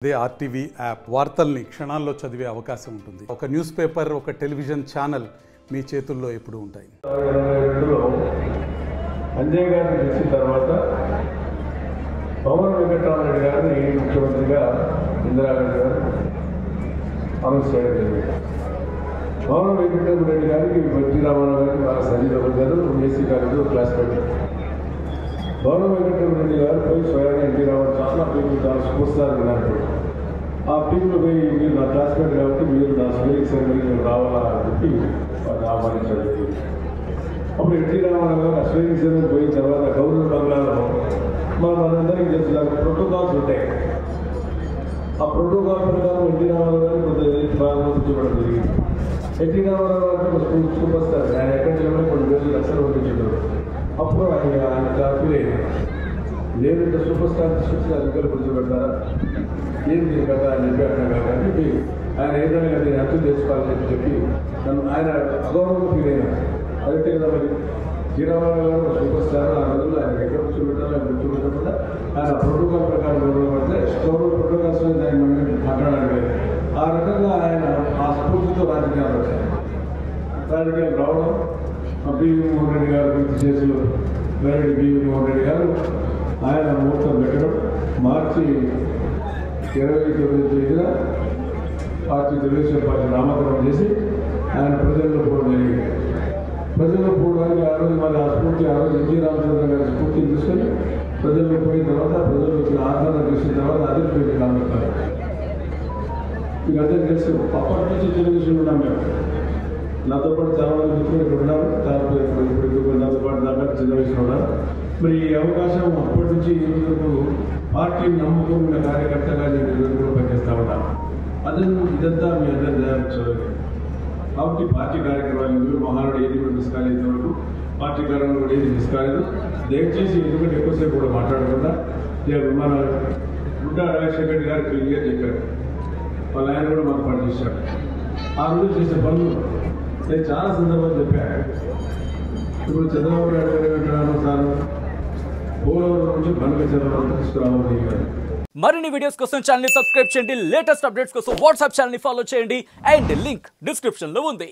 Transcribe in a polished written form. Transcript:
అదే RTV app వార్తల్ని క్షణాల్లో చదివే అవకాశం ఉంటుంది. ఒక న్యూస్ పేపర్, ఒక టెలివిజన్ ఛానల్ మీ చేతుల్లో ఎప్పుడూ ఉంటాయి. 2022లో అంజయ్ గారిని గెలిచిన తర్వాత పవన్ వెంకటరామరెడ్డి గారిని ముఖ్యమంత్రిగా ఇందిరాగాంధీ గారు అనౌన్స్ చేయడం జరిగింది. పవన్ వెంకటరామరెడ్డి గారికి బట్టి రామారావు గారికి బాగా సన్నిహితులు గారు ఏసీ గారు క్లాస్మేట్. పవన్ వెంకటరామరెడ్డి గారు పోయి స్వయంగా ఎన్టీ రామారావు చాలా పీపుల్ చాలా సూపర్ ఉన్నారు. ఆ పీపుల్ పోయి మీరు నా క్లాస్మేట్ కాబట్టి మీరు నా స్వీరింగ్ సెరమనీకి రావాలా అని చెప్పి వారిని ఆహ్వానించడం జరిగింది. అప్పుడు ఎన్టీ రామారావు గారు ఆ స్వీరింగ్ సెరమనీ పోయిన తర్వాత గవర్నర్ బంగ్లాలో మనందరికీ తెలుసు దానికి ప్రోటోకాల్స్ ఉంటాయి. ఆ ప్రోటోకాల్ ప్రకారం ఎన్టీ రామారావు గారు కొంత ప్రారంభించబడడం జరిగింది. ఎన్టీ రామారావు గారు సూపర్ స్టార్, ఆయన ఎక్కడ కొన్ని వేలు లక్షలు పంపించారు. అప్పుడు ఆయన ఫీల్ అయ్యింది, లేదంటే సూపర్ స్టార్ తీసుకొచ్చి అధికారులు కూర్చోబెడతారా, ఏం దీని కదా అని చెప్పి అంటున్నారు. కాబట్టి ఆయన ఏదైనా దీన్ని అర్థం చేసుకోవాలని చెప్పి నన్ను ఆయన అగౌరవంగా ఫీల్ అయినా. అదే కదా మరి శ్రీరామారావు గారు సూపర్ స్టార్, ఆ రోజుల్లో ఆయన ఎక్కడ కూర్చోబెట్టాలో ఆయన కూర్చోబెట్టకుండా ఆయన ప్రోటోకాల్ ప్రకారం గౌరవపడితే ప్రోటోకాల్స్ ఆయన మాట్లాడాలి. ఆ రకంగా ఆయన ఆ స్ఫూర్తితో రాజకీయాలు వచ్చాయి. రాజకీయాలు రావడం బివి మోహన్ రెడ్డి గారు గుర్తు చేసులు వేరెడ్డి బివి మోహన్ రెడ్డి గారు ఆయన ముహూర్తం పెట్టడం, మార్చి 29వ తేదీన తెలుగుదేశం పార్టీ నామకరణం చేసి ఆయన ప్రజల్లో పోవడం జరిగింది. ప్రజల్లో పోవడానికి ఆ రోజు మరి ఆ స్ఫూర్తి, ఆ రోజు ఎన్టీ రామచంద్ర గారి స్ఫూర్తిని తీసుకొని ప్రజల్లో పోయిన తర్వాత ప్రజలు వచ్చిన ఆదరణ చూసిన తర్వాత అదిరిపోయింది కాంగ్రెస్. మీకు అందరికీ తెలుసు, అప్పటి నుంచి తెలుగుదేశంలో ఉన్నాం మేము. నాతో పాటు చాలా మంది మిత్రులు ఇక్కడ ఉన్నారు, ఇప్పుడు నాతో పాటు దాకా చిన్న వయసులో ఉన్నారు. మరి ఈ అవకాశం అప్పటి నుంచి ఈ రోజు పార్టీని నమ్ముకున్న కార్యకర్తగా నేను ఈరోజు కూడా పనిచేస్తా ఉన్నాను. అదే ఇదంతా మీ అందరి దయాచలేదు. కాబట్టి పార్టీ కార్యక్రమాలు మీరు మహానుడు ఏది కూడా మిస్ కాలేదు వరకు, పార్టీ కార్యక్రమాలు కూడా ఏది మిస్ కాలేదు. దయచేసి ఎందుకంటే ఎక్కువసేపు కూడా మాట్లాడకుండా మన గుడ్డా రాజశేఖర్ గారు క్లియర్గా చెప్పారు, వాళ్ళ ఆయన కూడా మాకు పనిచేశారు. ఆ రోజు చేసే పనులు నేను చాలా సందర్భాలు చెప్పాను. ఇప్పుడు చంద్రబాబు నాయుడు గారు పెట్టడానికి సార్ పోలవరం నుంచి బండ్ల చంద్రబాబు తీసుకురావాలి. మరిన్ని వీడియోస్ కోసం ఛానల్ ని సబ్స్క్రైబ్ చేయండి. లేటెస్ట్ అప్డేట్స్ కోసం వాట్సాప్ ఛానల్ ని ఫాలో చేయండి. అండ్ లింక్ డిస్క్రిప్షన్ లో ఉంది.